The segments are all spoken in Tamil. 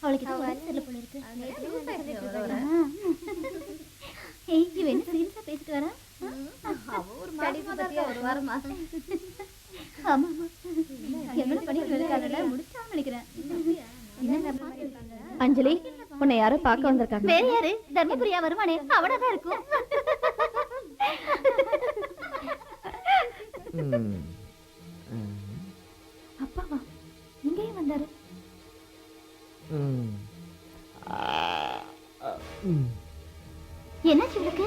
அவளுக்கு போல இருக்கு. இவன் சீரியஸா பேசிட்டு வரா. ஒரு வாரமா ஆமா எவ்வளவு பண்ணிட்டு இருக்காங்கடா, முடிச்சான்னு நினைக்கிறேன். அஞ்சலி, உன்னை யாரோ பார்க்க வந்திருக்காங்க. வேற யாரு? தர்மபுரியா வருவானே, அவனாதான் இருக்கும். அப்பாவா இங்கேயும் வந்தாரு? என்ன சொல்லுங்க?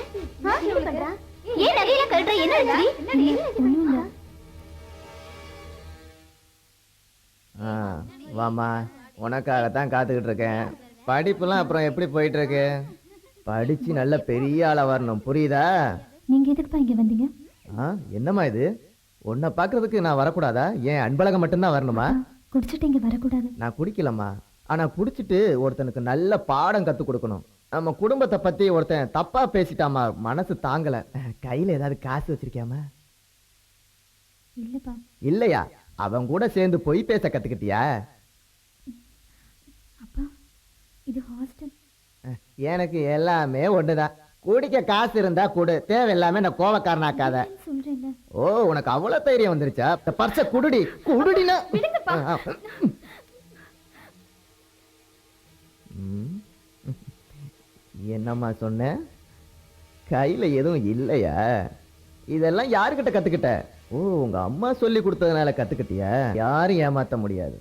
ஏன் நகையில கழட்டுற? என்னடி? வாமா, உனக்காகத்தான் காத்துக்கிட்டு இருக்கேன். படிப்புலாம் அப்புறம் எப்படி போயிட்டு இருக்கு? படிச்சு நல்ல பெரிய ஆளா வரணும், புரியுதா? நீங்க எதுக்குப்பா இங்க வந்தீங்க? என்னம்மா இது? உன்னை பாக்குறதுக்கு நான் வரக்கூடாதா? ஏன் அன்பழகம் மட்டும்தான் வரணுமா? குடிச்சிட்டு இங்க வரக்கூடாது. நான் குடிக்கலம்மா, ஆனா குடிச்சிட்டு ஒருத்தனுக்கு நல்ல பாடம் கத்து கொடுக்கணும். நம்ம குடும்பத்தை பத்தி ஒருத்தன் தப்பா பேசிட்டாமா, மனசு தாங்கல. கையில ஏதாவது காசு வச்சிருக்கியாமா? இல்லப்பா. இல்லையா? அவன் கூட சேர்ந்து பொய் பேச கத்துக்கிட்டியா? அப்பா, இது ஹாஸ்டல். எனக்கு எல்லாமே ஒண்ணுதான். குடிக்க காசு இருந்தா கொடு, தேவையில்லாம நான் கோவக்காரனாக்காத. சொல்றேன்ல. ஓ, உனக்கு அவ்வளவு தைரியம் வந்துருச்சா? பர்ச குடுடி, குடுடினா. என்னம்மா சொன்ன? கையில எதுவும் இல்லையா? இதெல்லாம் யாருக்கிட்ட கத்துக்கிட்ட? ஓ, உங்க அம்மா சொல்லி கொடுத்ததுனால கத்துக்கிட்டியா? யாரும் ஏமாத்த முடியாது.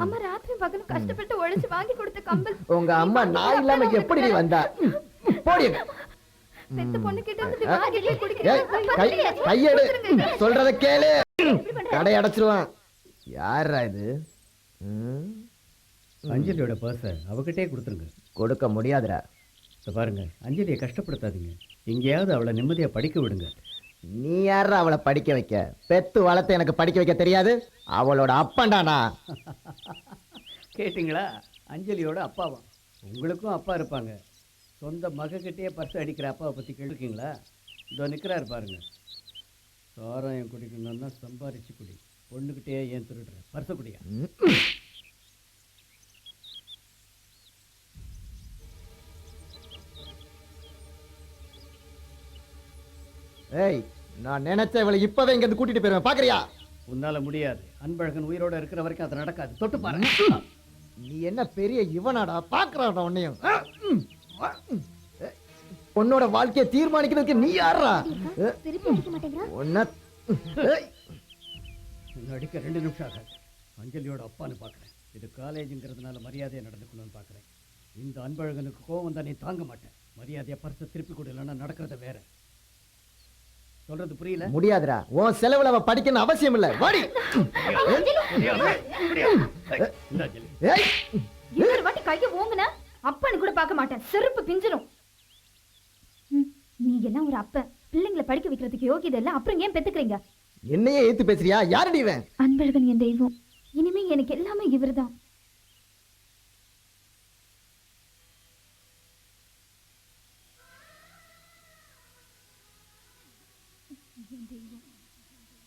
அம்மா ராத்திரி பகலும் கஷ்டப்பட்டு உழைச்சு வாங்கி கொடுத்த கம்பல். உங்க அம்மா நான் இல்லாம எப்படி வந்தா? போடி. பெத்த பொண்ணு கிட்ட இருந்து வாங்கிட்டு குடிக்கிறேன். கையெடு, சொல்றத கேளு. கடை அடைச்சிருவான். யாரா இது? அஞ்சலியோட பர்ஸை அவகிட்டே கொடுத்துருங்க. கொடுக்க முடியாதுடா. பாருங்க, அஞ்சலியை கஷ்டப்படுத்தாதீங்க. எங்கேயாவது அவளை நிம்மதியா படிக்க விடுங்க. நீ யார அவளை படிக்க வைக்க? பெத்து வளர்த்து எனக்கு படிக்க வைக்க தெரியாது? அவளோட அப்பன்டானா. கேட்டிங்களா? அஞ்சலியோட அப்பாவா? உங்களுக்கும் அப்பா இருப்பாங்க. சொந்த மகக்கிட்டே பர்ஸ் அடிக்கிற அப்பாவை பற்றி கேட்டிருக்கீங்களா? இதோ நிற்கிறாரு பாருங்க. சாராயம் குடிக்கணும்னா சம்பாரிச்சு குடி, பொண்ணுக்கிட்டே ஏன் திருடுற? பர்ஸை குடியா? ஏய், நான் நினைச்ச இவளை இப்பவே இங்க இருந்து கூட்டிட்டு போயிருவேன், பாக்குறியா? உன்னால முடியாது. அன்பழகன் உயிரோட இருக்கிற வரைக்கும் அது நடக்காது. தொட்டு பாரு. நீ என்ன பெரிய இவனாடா? பாக்குறாடா உன்னையும். உன்னோட வாழ்க்கையை தீர்மானிக்கிறதுக்கு நீ யாரா? உன்ன அடிக்க 2 நிமிஷம் ஆகாது. அஞ்சலியோட அப்பான்னு பாக்குறேன். இது காலேஜுங்கிறதுனால மரியாதையை நடந்துக்கணும்னு பாக்குறேன். இந்த அன்பழகனுக்கு கோவம் தான் நீ தாங்க மாட்டேன். மரியாதையை பர்ஸை திருப்பி கொடுக்கலன்னா நடக்கிறத வேற. சொல்றது புரியல? முடியாதுடா. உன் செலவுல அவ படிக்கணும் அவசியம் இல்ல. வாடி. இன்னொரு வாட்டி கைய ஓங்குன அப்பன்னு கூட பார்க்க மாட்டேன். செருப்பு பிஞ்சிரும். நீங்க எல்லாம் ஒரு அப்ப, பிள்ளைங்களை படிக்க வைக்கிறதுக்கு யோகியதை இல்ல, அப்புறம் ஏன் பெத்துக்கிறீங்க? என்னையே ஏத்து பேசுறியா? யாரடி இவன்? அன்பழகன் என் தெய்வம். இனிமே எனக்கு எல்லாமே இவர்தான்.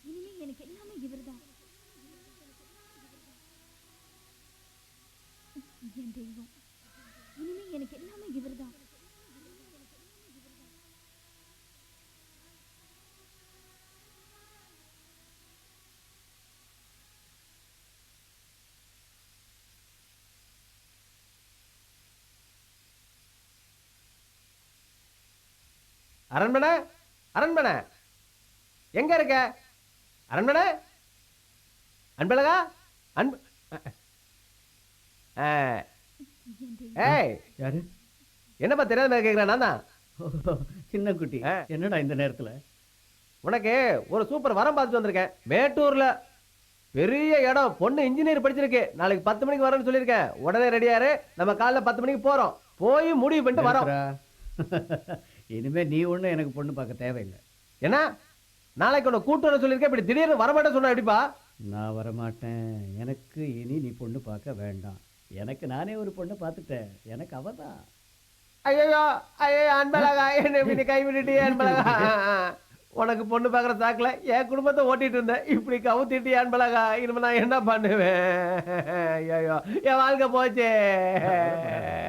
இனிமே எனக்கு எல்லாமே இவர்தான். என் தெய்வம். இனிமே எனக்கு எல்லாமே இவர்தான். அரண்மனை, அரண்மனை எங்க இருக்க? அரண்மனை, அன்பழகா, அன்பு. ஏய், யாரு? என்னப்பா தெரியாத கேட்கிறேன்? நான் தான் சின்ன குட்டி. என்னடா இந்த நேரத்துல? உனக்கு ஒரு சூப்பர் வரம் பார்த்துட்டு வந்திருக்கேன். மேட்டூர்ல பெரிய இடம், பொண்ணு இன்ஜினியர் படிச்சிருக்கு. நாளைக்கு 10 மணிக்கு வரேன்னு சொல்லியிருக்கேன். உடனே ரெடியாரு. நம்ம காலைல 10 மணிக்கு போறோம். போய் முடிவு பண்ணிட்டு வரோம். இனிமே நீ ஒண்ணு எனக்கு பொண்ணு பார்க்க தேவையில்லை. என்ன நாளைக்கு உன்னை கூட்டு வர சொல்லியிருக்கேன். இப்படி திடீர்னு வரமாட்டேன்னு சொன்னா எப்படிப்பா? நான் வரமாட்டேன். எனக்கு இனி நீ பொண்ணு பார்க்க வேண்டாம். எனக்கு நானே ஒரு பொண்ணு பார்த்துட்டேன். எனக்கு அவதான். ஐயோ ஐயோ, அன்பழகா, என்ன இப்படி கை விட்டுட்டே? அன்பழகா, உனக்கு பொண்ணு பார்க்குற சாக்கில் என் குடும்பத்தை ஓட்டிட்டு இருந்தேன். இப்படி கவுத்திட்டு அன்பழகா, இனிமே நான் என்ன பண்ணுவேன்? ஐயோ, என் வாழ்க்கை போச்சே.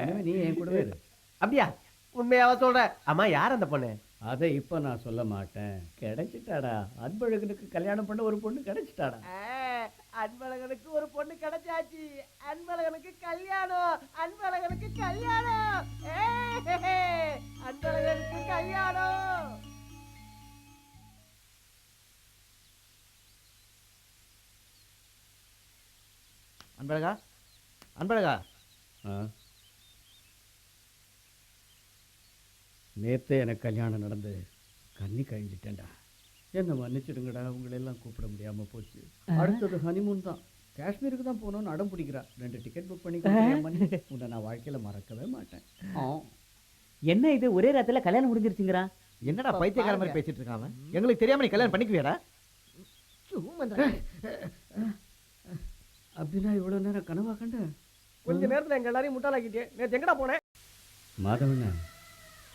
இனிமே நீ என் கூடவே இரு. அப்படியா? உண்மையாவா சொல்ற? அம்மா, யார் அந்த பொண்ணு? அதை இப்போ நான் சொல்ல மாட்டேன். கிடைச்சிட்டாடா, அன்பழகனுக்கு கல்யாணம் பண்ண ஒரு பொண்ணு கிடைச்சிட்டாடா. அன்பழகனுக்கு ஒரு பொண்ணு கிடைச்சாச்சு. அன்பழகனுக்கு கல்யாணம். அன்பழகனுக்கு கல்யாணம். அன்பழகனுக்கு கல்யாணம். அன்பழகா, அன்பழகா, நேற்றே எனக்கு கல்யாணம் நடந்து கண்ணி கழிஞ்சிட்டேன்டா. என்ன மன்னிச்சிடுங்கடா, உங்களெல்லாம் கூப்பிட முடியாமல் போச்சு. அடுத்தது ஹனிமூன் தான். காஷ்மீருக்கு தான் போகணும்னு அடம் பிடிக்கிறா. 2 டிக்கெட் புக் பண்ணி உன்னை நான் வாழ்க்கையில் மறக்கவே மாட்டேன். என்ன இது ஒரே ராத்திரில கல்யாணம் முடிஞ்சிருச்சுங்கிறா? என்னடா பைத்தியக்கார மாதிரி பேசிட்டு இருக்காம? எங்களுக்கு தெரியாம நீ கல்யாணம் பண்ணிக்குவியாடா? அப்படின்னா இவ்வளோ நேரம் கனவா கண்ட? கொஞ்ச நேரத்தில் எங்க எல்லாரையும் முட்டாளாக்கிட்டே. நேற்று எங்கடா போனேன்? மாதவண்ணா,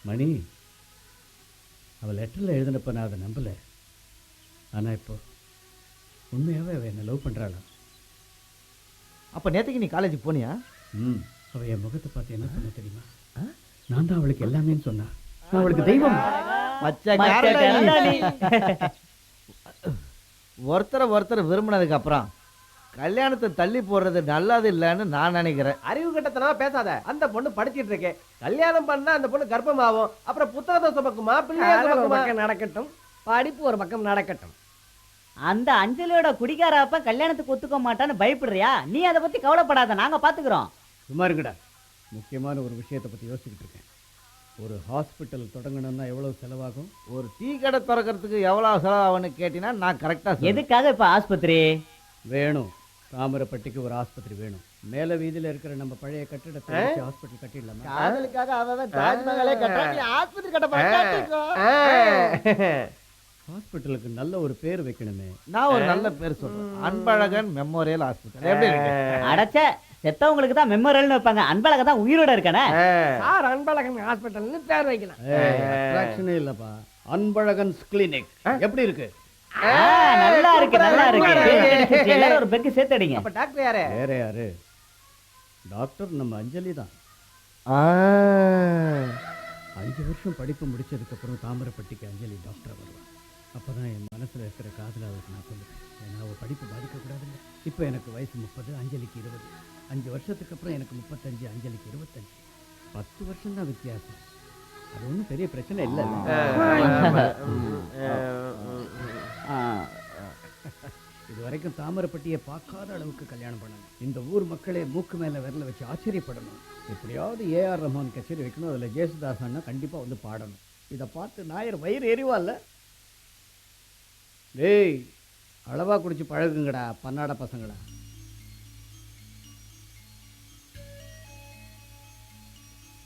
மணி அவள் லெட்டரில் எழுதினப்ப நான் அதை நம்பலை. ஆனால் இப்போ உண்மையாகவே அவள் என்னை லவ் பண்ணுறாளா? அப்ப நேத்துக்கு நீ காலேஜ் போனியா? அவள் என் முகத்தை பார்த்து என்ன சொன்ன தெரியுமா? நான் தான் அவளுக்கு எல்லாமேன்னு சொன்னா. நான் அவளுக்கு தெய்வம். ஒருத்தர் விரும்பினதுக்கு அப்புறம் கல்யாணத்தை தள்ளி போடுறது நல்லது இல்லைன்னு நான் நினைக்கிறேன். அறிவு கட்டத்தனமா பேசாத. அந்த பொண்ணு படிச்சிட்டு இருக்கேன். கல்யாணம் பண்ணா அந்த பொண்ணு கர்ப்பமாகும். அப்புறம் புத்திரத்தை சுமக்குமா, பிள்ளைய நடக்கட்டும். படிப்பு ஒரு பக்கம் நடக்கட்டும். அந்த அஞ்சலியோட குடிகார அப்ப கல்யாணத்துக்கு ஒத்துக்க மாட்டான்னு பயப்படுறியா? நீ அதை பத்தி கவலைப்படாத, நாங்க பாத்துக்கிறோம். சும்மா இருக்குடா. முக்கியமான ஒரு விஷயத்தை பற்றி யோசிச்சுக்கிட்டு இருக்கேன். ஒரு ஹாஸ்பிட்டல் தொடங்கணும்னா எவ்வளவு செலவாகும்? ஒரு டீ கடை திறக்கிறதுக்கு எவ்வளவு செலவாகும்னு கேட்டீங்கன்னா நான் கரெக்டா எதுக்காக இப்ப ஆஸ்பத்திரி வேணும்? தாமிரப்பட்டிக்கு ஒரு ஆஸ்பத்திரி வேணும். மேல வீதியில இருக்கிற நம்ம பழைய கட்டிடத்தை ஹாஸ்பிட்டல் கட்டிடலாமா? காதலுக்காக அவன் தாஜ்மஹாலே கட்டா, நீ ஆஸ்பத்திரி கட்ட பாத்திக்கோ. ஹாஸ்பிட்டலுக்கு நல்ல ஒரு பேர் வைக்கணுமே. நான் ஒரு நல்ல பேர் சொல்றேன். Anbazhagan memorial hospital. எப்படி இருக்கு? அடைச்ச செத்தவங்களுக்கு தான் மெமோரியல்னு வைப்பாங்க. அன்பழகன் தான் உயிரோட இருக்கானே. சார் அன்பழகன் ஹாஸ்பிட்டல்னு பேர் வைக்கலாம். அட்ராக்ஷனே இல்லப்பா. அன்பழகன்ஸ் கிளினிக் எப்படி இருக்கு? நல்லா இருக்கு, நல்லா இருக்கு. எல்லாரும் ஒரு பெக்கு சேர்த்தடிங்க. அப்ப டாக்டர் யாரு? வேற யாரு? டாக்டர் நம்ம அஞ்சலி தான். 5 வருஷம் படிப்பு முடிச்சதுக்கு அப்புறம் தாமிரப்பட்டிக்கு அஞ்சலி டாக்டர் வருவான். அப்பதான் என் மனசுல இருக்கிற காதல அவருக்கு நான் சொல்லுவேன். ஏன்னா அவ படிப்பு பாதிக்கக்கூடாதுல்ல. இப்போ எனக்கு வயசு 30, அஞ்சலிக்கு 20. 5 வருஷத்துக்கு அப்புறம் எனக்கு 35, அஞ்சலிக்கு 25. 10 வருஷம் தான் வித்தியாசம். அது ஒன்றும் பெரிய பிரச்சனை இல்லை. இது வரைக்கும் தாமிரப்பட்டியை பார்க்காத அளவுக்கு கல்யாணம் பண்ணணும். இந்த ஊர் மக்களே மூக்கு மேலே விரல வச்சு ஆச்சரியப்படணும். எப்படியாவது ஏஆர் ரஹ்மான் கச்சேரி வைக்கணும். அதில் ஜேசுதாஸ் அண்ணா கண்டிப்பாக வந்து பாடணும். இதை பார்த்து நாயர் வயிறு எரிவால்ல. டேய், அளவா குடிச்சு பழகுங்கடா பன்னாட பசங்களா.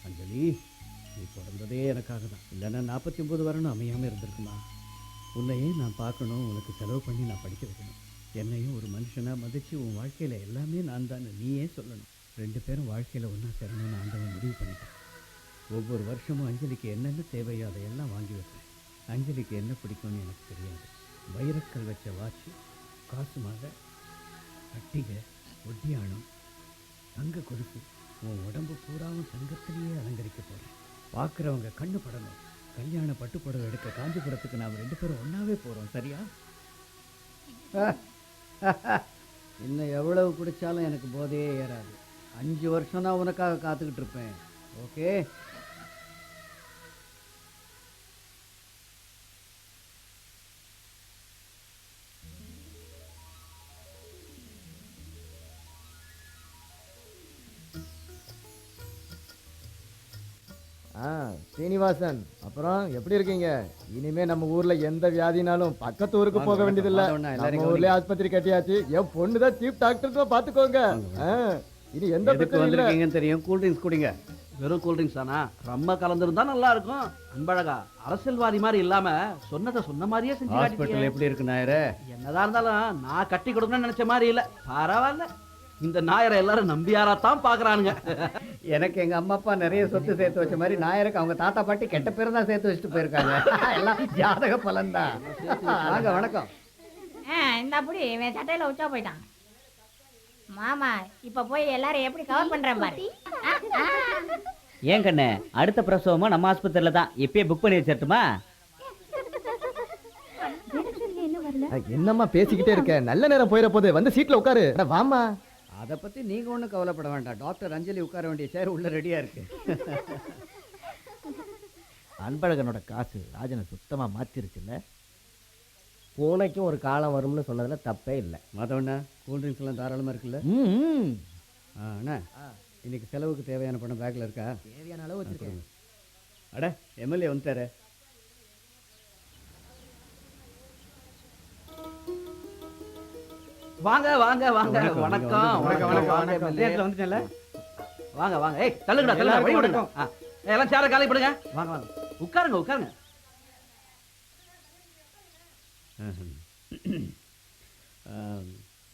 அஞ்சலி, நீ பிறந்ததே எனக்காக தான். இல்லைன்னா 49 வரணும் அமையாமல் இருந்திருக்குமா? உன்னையே நான் பார்க்கணும், உனக்கு செலவு பண்ணி நான் படிக்க வைக்கணும். என்னையும் ஒரு மனுஷனாக மதித்து உன் வாழ்க்கையில் எல்லாமே நான் தான் நீயே சொல்லணும். 2 பேரும் வாழ்க்கையில் ஒன்றா சேரணும்னு ஆண்டவன் முடிவு பண்ணிட்டேன். ஒவ்வொரு வருஷமும் அஞ்சலிக்கு என்னென்ன தேவையோ அதையெல்லாம் வாங்கி வைப்பேன். அஞ்சலிக்கு என்ன பிடிக்கும்னு எனக்கு தெரியாது. வைரக்கல் வச்ச வாட்சு, காசு மாலை, கட்டிகை, ஒட்டியானம், தங்க கொலுசு, உன் உடம்பு பூராவும் தங்கத்திலேயே அலங்கரிக்க போகிறேன். பார்க்குறவங்க கண்ணு படணும். கல்யாண பட்டுப்புடவை எடுக்க காஞ்சிபுரத்துக்கு நாம் 2 பேரும் ஒன்றாவே போகிறோம். சரியா? இன்னும் எவ்வளவு குடித்தாலும் எனக்கு போதையே ஏறாது. 5 வருஷம் நான் உனக்காக காத்துக்கிட்டு இருப்பேன். ஓகே? சீனிவாசன், அப்புறம் எப்படி இருக்கீங்க? இனிமே நம்ம ஊர்ல எந்த வியாதினாலும் பக்கத்து ஊருக்கு போக வேண்டியதில்ல. நம்ம ஊர்லயே ஆஸ்பத்திரி கட்டியாச்சு. என் பொண்ணு தான் சீஃப் டாக்டர், பாத்துக்கோங்க. இனி எந்த பிரச்சனையும் இல்ல. தெரியும். கூல்ட்ரிங்க்ஸ் குடிங்க. வெறும் கூல்ட்ரிங்க்ஸ் தானா? ரொம்ப கலந்துருந்தா நல்லா இருக்கும். அன்பழகா, அரசியல்வாதி மாதிரி இல்லாம சொன்னதை சொன்ன மாதிரியே செஞ்சு ஹாஸ்பிட்டல் எப்படி இருக்கு நாயரே? என்னதான் இருந்தாலும் நான் கட்டி கொடுக்கணும்னு நினைச்ச மாதிரி இல்ல. பரவாயில்ல. இந்த நாயரை எல்லாரும் நம்பியாராத்தான் பாக்குறானுங்க. எனக்கு எங்க அம்மா அப்பா நிறைய சொத்து சேர்த்து வச்ச மாதிரி நாயருக்கு அவங்க தாத்தா பாட்டி கெட்ட பேர் தான் சேர்த்து வச்சுட்டு போயிருக்காங்க. எல்லாம் ஜாதக பலன் தான். வாங்க, வணக்கம். இந்த அப்படி இவன் சட்டையில உச்சா போயிட்டான். மாமா இப்ப போய் எல்லாரும் எப்படி கவர் பண்றேன் பாரு. ஏன் கண்ணு, அடுத்த பிரசவமும் நம்ம ஆஸ்பத்திரியில தான். இப்பயே புக் பண்ணி வச்சிரட்டுமா? என்ன வரல? என்னம்மா பேசிக்கிட்டே இருக்க? நல்ல நேரம் போயிட போது, வந்து சீட்ல உட்காரு. அட வாமா. அதை பத்தி நீங்க ஒன்றும் கவலைப்பட வேண்டாம். டாக்டர் அஞ்சலி உட்கார வேண்டிய சேர் உள்ள ரெடியா இருக்கு. அன்பழகனோட காசு ராஜனை சுத்தமா மாத்திருச்சுல்ல. பூனைக்கும் ஒரு காலம் வரும்னு சொன்னதுல தப்பே இல்லை. மாதவண்ணா, கூல்ட்ரிங்க்ஸ் எல்லாம் தாராளமா இருக்குல்ல? அண்ணா, இன்னைக்கு செலவுக்கு தேவையான பணம் பேக்ல இருக்கா? தேவையான அளவு வச்சிருக்கேன். அட, எம்எல்ஏ வந்துட்டாரு. வாங்க வாங்க வாங்க. வணக்கம் வணக்கம். நேரத்துல வந்துட்டேன்ல. வாங்க வாங்க. ஏய் தள்ளுங்கடா, தள்ளுங்க, வழி விடுங்க. எல்லாம் சேர காலி பண்ணுங்க. வாங்க வாங்க, உட்காருங்க உட்காருங்க.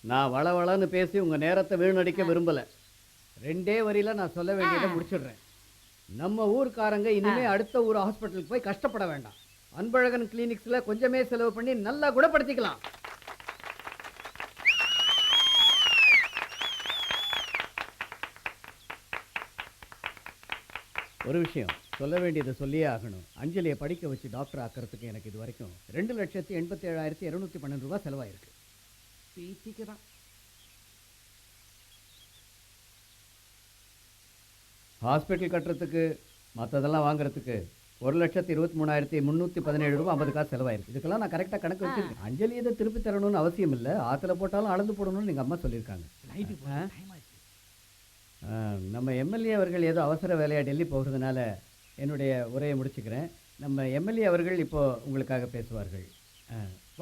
நான் வளவளன்னு பேசி உங்க நேரத்தை வீணடிக்க விரும்பல. 2 வரியில நான் சொல்ல வேண்டியதை முடிச்சிடுறேன். நம்ம ஊர்க்காரங்க இனிமே அடுத்த ஊர் ஹாஸ்பிட்டலுக்கு போய் கஷ்டப்பட வேண்டாம். அன்பழகன் கிளினிக்ஸ்ல கொஞ்சமே செலவு பண்ணி நல்லா குணப்படுத்திக்கலாம். ஒரு விஷயம் சொல்ல வேண்டியதை சொல்லியே ஆகணும். அஞ்சலியை படிக்க வச்சு டாக்டர் ஆக்கிறதுக்கு எனக்கு இது வரைக்கும் 2,87,212 ரூபாய் செலவாயிருக்கு. பீத்திக்கு தான். ஹாஸ்பிட்டல் கட்டுறதுக்கு மற்றதெல்லாம் வாங்குறதுக்கு 1,23,317 ரூபாய் 50 காசு செலவாயிருக்கு. இதுக்கெல்லாம் நான் கரெக்டாக கணக்கு வச்சிருக்கேன். அஞ்சலி இதை திருப்பி தரணும்னு அவசியம் இல்லை. ஆற்றுல போட்டாலும் அளந்து போடணும்னு எங்கள் அம்மா சொல்லியிருக்காங்க. நம்ம எம்எல்ஏ அவர்கள் ஏதோ அவசர வேலையாக டெல்லி போகிறதுனால என்னுடைய உரையை முடிச்சுக்கிறேன். நம்ம எம்எல்ஏ அவர்கள் இப்போ உங்களுக்காக பேசுவார்கள்.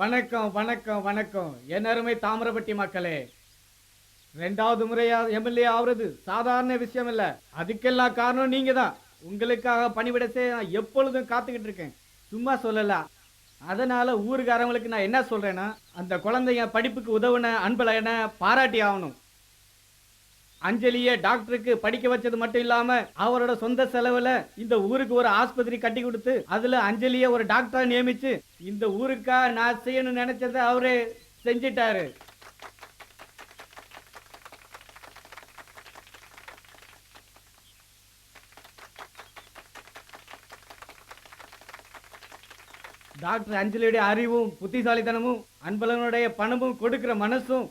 வணக்கம் வணக்கம் வணக்கம். என் அருமை தாமிரபட்டி மக்களே, 2வது முறையா எம்எல்ஏ ஆகுறது சாதாரண விஷயம் இல்ல. அதுக்கெல்லாம் காரணம் நீங்க தான். உங்களுக்காக பணிவிட செய்ய நான் எப்பொழுதும் காத்துக்கிட்டு இருக்கேன். சும்மா சொல்லல. அதனால ஊருக்காரங்களுக்கு நான் என்ன சொல்றேன்னா, அந்த குழந்தைங்க படிப்புக்கு உதவுன அன்பழகனை பாராட்டி ஆகணும். அஞ்சலியை டாக்டருக்கு படிக்க வச்சது மட்டும் இல்லாம அவரோட சொந்த செலவுல இந்த ஊருக்கு ஒரு ஆஸ்பத்திரி கட்டி கொடுத்து அதுல அஞ்சலியை ஒரு டாக்டரா நியமிச்சு இந்த ஊருக்கா நான் செய்யணும்னு நினைச்சதை அவரே செஞ்சிட்டாரு. டாக்டர் அஞ்சலியுடைய அறிவும் புத்திசாலித்தனமும் அன்பழகனுடைய பணமும் கொடுக்கிற மனசும்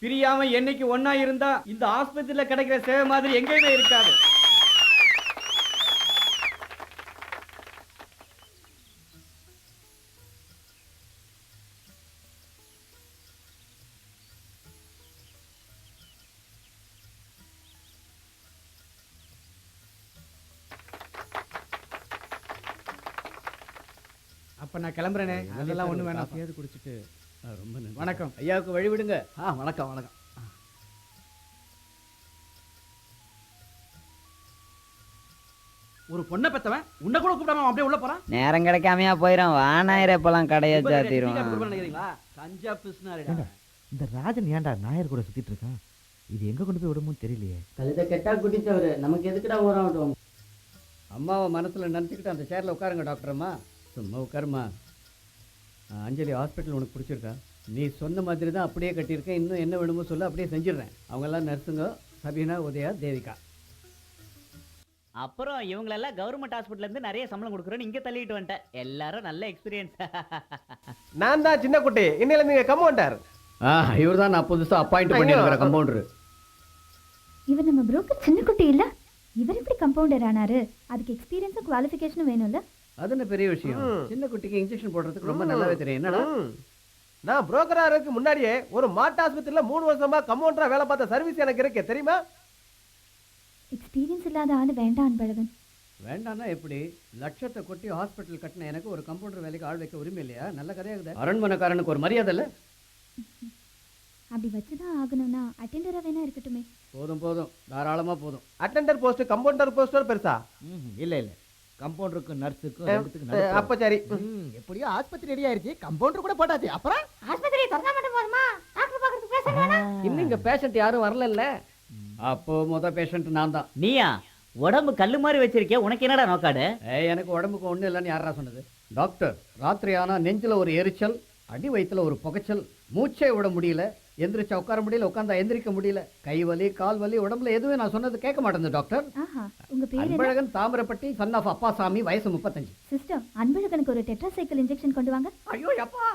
பிரியாம என்னைக்கு ஒன்னா இருந்தா இந்த ஆஸ்பத்திரியில கிடைக்கிற சேவை மாதிரி எங்கேயுமே இருக்காது. அப்ப நான் கிளம்புறேனே. அதெல்லாம் ஒண்ணு வேணாம். குடிச்சிட்டு ரொம்ப நன்றி. வணக்கம். ஐயாவுக்கு வழி விடுங்க. வணக்கம் வணக்கம். ஒரு பொண்ணை பெத்தவன் உன்னை கூட கூப்பிடாம அப்படியே உள்ள போறான். நேரம் கிடைக்காமையா போயிடும். வானாயிரம் இப்பெல்லாம் கடையை சாத்திடுவான். கஞ்சா பிஸ்னாரி. இந்த ராஜன் ஏன்டா நாயர் கூட சுத்திட்டு இருக்கான்? இது எங்க கொண்டு போய் விடுமோ தெரியலையே. கழுத கெட்டா குடிச்சவரு நமக்கு எதுக்குடா ஊரம்? அம்மாவை மனசுல நினச்சிக்கிட்டு அந்த சேர்ல உட்காருங்க டாக்டர் அம்மா. சும்மா உட்காருமா. அஞ்சலி ஹாஸ்பிட்டல் உனக்கு பிடிச்சிருக்கா? நீ சொன்ன மாதிரி தான் அப்படியே கட்டியிருக்கேன். இன்னும் என்ன வேணுமோ சொல்ல அப்படியே செஞ்சிடுறேன். அவங்கெல்லாம் நர்ஸுங்க, சபீனா, உதயா, தேவிகா. அப்புறம் இவங்களெல்லாம் கவர்மெண்ட் ஹாஸ்பிட்டல்ல இருந்து நிறைய சம்பளம் கொடுக்குறோன்னு இங்க தள்ளிட்டு வந்துட்டேன். எல்லாரும் நல்ல எக்ஸ்பீரியன்ஸ். நான் தான் சின்ன குட்டி, இன்னையில நீங்க கம்பவுண்டர். இவர் தான் நான் புதுசா அப்பாயிண்ட் பண்ணியிருக்கிற கம்பவுண்டர். இவர் நம்ம புரோக்கர் சின்ன குட்டி இல்ல? இவர் எப்படி கம்பவுண்டர் ஆனாரு? அதுக்கு எக்ஸ்பீரியன்ஸும் குவாலிஃபிகேஷனும் வேணும்ல? அது என்ன பெரிய விஷயம்? சின்ன குட்டிக்கு இன்ஜெக்ஷன் போடுறதுக்கு ரொம்ப நல்லாவே தெரியும். என்னடா, நான் புரோக்கரா இருக்கு முன்னாடியே ஒரு மாட்டு ஆஸ்பத்திரியில 3 வருஷமா கம்பவுண்டரா வேலை பார்த்த சர்வீஸ் எனக்கு இருக்கு தெரியுமா? எக்ஸ்பீரியன்ஸ் இல்லாத ஆளு வேண்டாம் அன்பழகன். வேண்டாம்னா எப்படி? லட்சத்தை கொட்டி ஹாஸ்பிட்டல் கட்டின எனக்கு ஒரு கம்பவுண்டர் வேலைக்கு ஆள் வைக்க உரிமை இல்லையா? நல்ல கதையாகுது. அரண்மனைக்காரனுக்கு ஒரு மரியாதை இல்லை? அப்படி வச்சுதான் ஆகணும்னா அட்டெண்டரா வேணா இருக்கட்டுமே. போதும் போதும், தாராளமா போதும். அட்டெண்டர் போஸ்ட் கம்பவுண்டர் போஸ்ட் பெருசா? இல்ல இல்ல, கம்பவுண்டருக்கும் நர்ஸுக்கும் அப்ப சரி. எப்படியோ ஆஸ்பத்திரி ரெடி ஆயிருச்சு, கம்பவுண்டர் கூட போட்டாச்சு. அப்புறம் ஆஸ்பத்திரி திறந்தா மட்டும் போதுமா? டாக்டர் பார்க்கறதுக்கு இன்னும் இங்க பேஷண்ட் யாரும் வரல. அப்போ பேஷண்ட் நான் தான். நீயா? உடம்பு கல்லு மாதிரி வச்சிருக்கே, உனக்கு என்னடா நோக்காடு? எனக்கு உடம்புக்கு ஒன்றும் இல்லைன்னு யாரா சொன்னது? டாக்டர், ராத்திரி ஆனா நெஞ்சில் ஒரு எரிச்சல், அடி வயிற்றுல ஒரு புகைச்சல், மூச்சே விட முடியல, எந்திரிச்சா உட்கார முடியல, உட்காந்தா எந்திரிக்க முடியல, கை வலி கால் வலி, உடம்புல எதுவும் நான் சொன்னது கேட்க மாட்டேங்குது டாக்டர். ஆஹா, உங்க பேர் என்ன? அன்பழகன், தாமிரப்பட்டி, சன் ஆஃப் அப்பாசாமி, வயசு 35. சிஸ்டர், அன்பழகனுக்கு ஒரு டெட்ராசைக்கிள் இன்ஜெக்ஷன் கொண்டு வாங்க. ஐயோ அப்பா,